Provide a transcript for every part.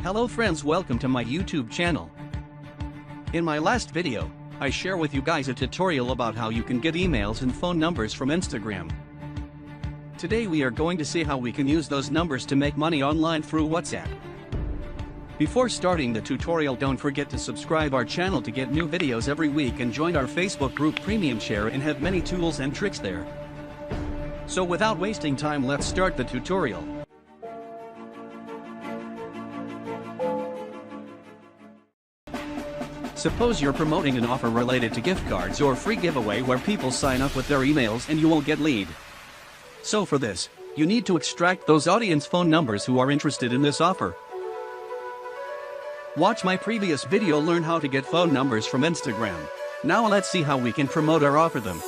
Hello friends, welcome to my YouTube channel. In my last video, I share with you guys a tutorial about how you can get emails and phone numbers from Instagram. Today we are going to see how we can use those numbers to make money online through WhatsApp. Before starting the tutorial, don't forget to subscribe our channel to get new videos every week and join our Facebook group Premium Share and have many tools and tricks there. So without wasting time, let's start the tutorial. Suppose you're promoting an offer related to gift cards or free giveaway where people sign up with their emails and you won't get lead. So for this, you need to extract those audience phone numbers who are interested in this offer. Watch my previous video, learn how to get phone numbers from Instagram. Now let's see how we can promote or offer them.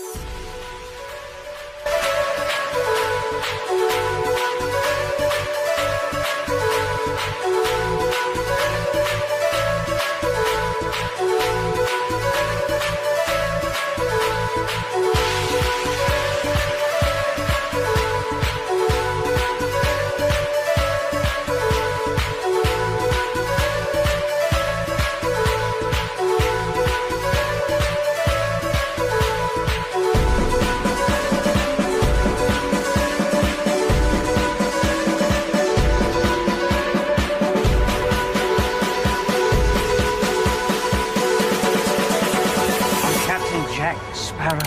Jack Sparrow.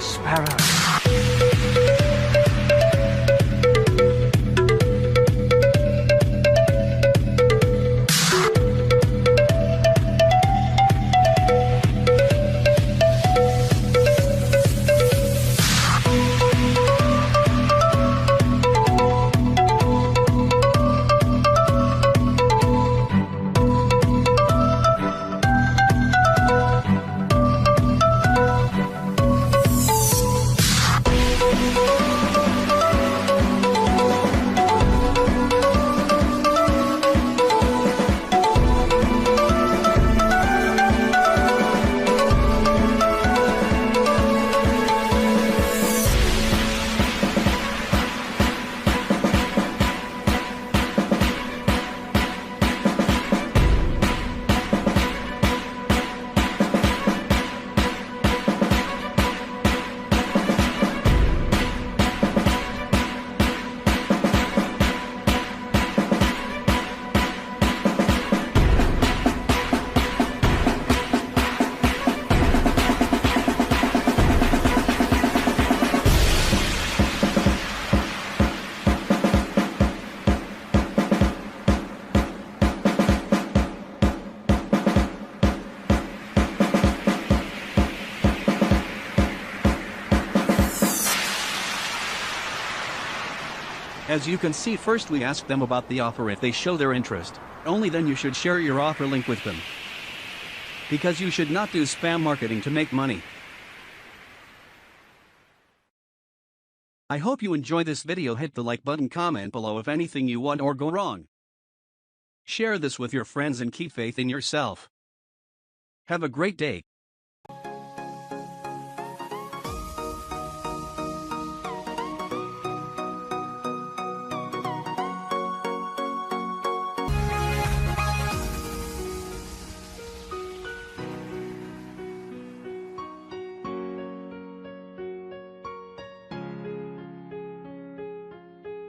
Sparrow. As you can see, first we ask them about the offer. If they show their interest, only then you should share your offer link with them. Because you should not do spam marketing to make money. I hope you enjoy this video. Hit the like button, comment below if anything you want or go wrong. Share this with your friends and keep faith in yourself. Have a great day.